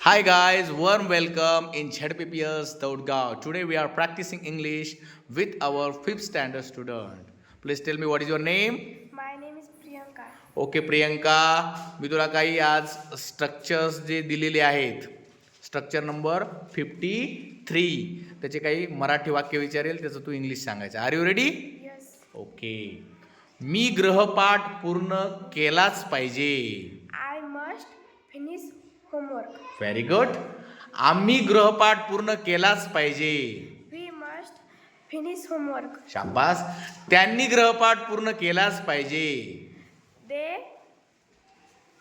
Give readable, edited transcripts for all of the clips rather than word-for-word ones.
Hi guys, warm welcome in ZPPS Daudgaon. Today we are practicing English with our 5th standard student. Please tell me what is your name? My name is Priyanka. Okay Priyanka, मी तुला काही आज structures जे दिलेले आहेत, structure number 53, त्याचे काही मराठी वाक्य विचारेल, त्याचं तू इंग्लिश सांगायचं. Are you ready? Yes. Okay. मी गृहपाठ पूर्ण केलाच पाहिजे. I must finish homework. Very good. आम्ही गृहपाठ पूर्ण केलाच पाहिजे. We must finish homework. शाबास. त्यांनी गृहपाठ पूर्ण केलाच पाहिजे.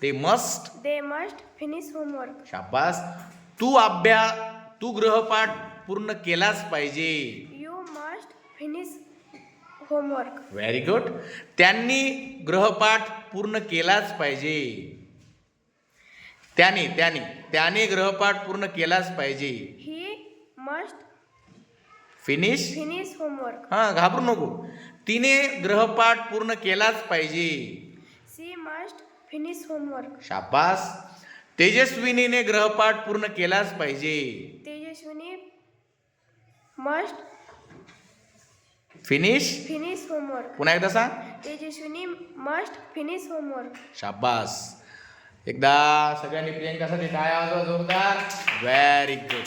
They must. must finish homework. शाबास. तू गृहपाठ पूर्ण केलाच पाहिजे. You must finish homework. Very good. त्यांनी गृहपाठ पूर्ण केलाच पाहिजे. त्याने गृहपाठ पूर्ण केलाच पाहिजे. He must finish. finish homework. हां, घाबरू नको. तिने गृहपाठ पूर्ण केलाच पाहिजे. She must finish homework. शाबास. तेजस्विनीने गृहपाठ पूर्ण केलाच पाहिजे. Tejaswini must finish. finish homework. पुन्हा एकदा सांग. Tejaswini must finish homework. शाबास. एकदा सगळ्यांनी प्रियंकासाठी टाळ्या वाजवा जोरदार. Very good.